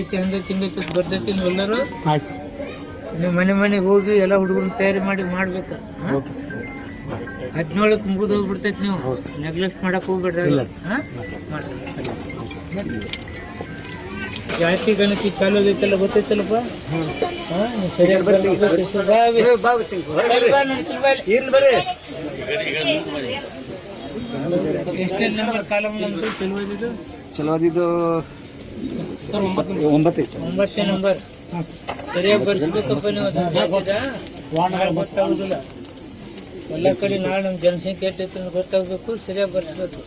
ಐತಿ ಹಂಗೆ ತಿಂಗೈತಿ ಬರ್ತೈತಿ ನೀವೆಲ್ಲರೂ ಆಯ್ತು ಸರ್. ನೀವು ಮನೆಗೆ ಹೋಗಿ ಎಲ್ಲ ಹುಡುಗರನ್ನ ತಯಾರಿ ಮಾಡಿ ಮಾಡ್ಬೇಕು. Okay sir, okay sir. 17ಕ್ಕೆ ಮುಗಿದು ಹೋಗ್ಬಿಡ್ತೈತಿ. ನೀವು ನೆಗ್ಲೆಕ್ಟ್ ಮಾಡಕ್ಕೆ ಹೋಗ್ಬೇಡ್ರಿ. ಹಾಂ ಮಾಡ್ರಿ. ಜಾತಿ ಗಣತಿ ಚಾಲು ಆಗೈತಲ್ಲ, ಗೊತ್ತೈತಲ್ಲಪ್ಪ. ಎಷ್ಟೇ ನಂಬರ್ ಕಾಲಮ್ ನಮ್ದು ಚಲುವದಿದ್ದು? ಚಲೋದಿದ್ದು ಸರ್ 9 ಸರ್. 9ನೇ ನಂಬರ್ ಸರಿಯಾಗಿ ಬರ್ಸ್ಬೇಕಪ್ಪ. ನೀವು ಗೊತ್ತಾಗುದಿಲ್ಲ ಎಲ್ಲ ಕಡೆ. ನಾಳೆ ನಮ್ಮ ಜನಸಂಖ್ಯೆ ಎಷ್ಟೈತೆ ಅಂತ ಗೊತ್ತಾಗಬೇಕು, ಸರಿಯಾಗಿ ಬರ್ಸ್ಬೇಕು.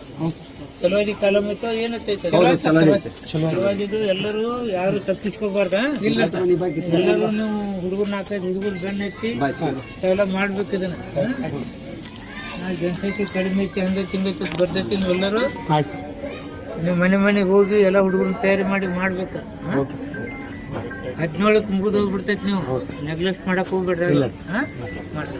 ಚಲುವಾದಿ ಕಾಲಮ್ ಐತೋ ಏನೈತೆ? ಚಲುವಾದಿದ್ದು ಎಲ್ಲರೂ ಯಾರು ತಪ್ಪಿಸ್ಕೋಬಾರ್ದ. ಎಲ್ಲರೂ ನೀವು ಹುಡುಗರು 4-5 ಹುಡುಗರು ಬೆನ್ನ ಎತ್ತಿ ಎಲ್ಲ ಮಾಡ್ಬೇಕು ಇದನ್ನ. ಜನಸಂಖ್ಯೆ ಕಡಿಮೆ ಐತಿ ಹಂಗೆ ತಿಂಗೈತಿ ಬರ್ತೈತಿ ನೀವೆಲ್ಲರೂ ನೀವು ಮನೆಗೆ ಹೋಗಿ ಎಲ್ಲ ಹುಡುಗರನ್ನ ತಯಾರಿ ಮಾಡಿ ಮಾಡ್ಬೇಕು. 17ಕ್ಕೆ ಮುಗಿದು ಹೋಗ್ಬಿಡ್ತೈತಿ. ನೀವು ನೆಗ್ಲೆಕ್ಟ್ ಮಾಡಕ್ಕೆ ಹೋಗ್ಬೇಡ್ರಿ. ಹಾಂ ಮಾಡ್ರಿ.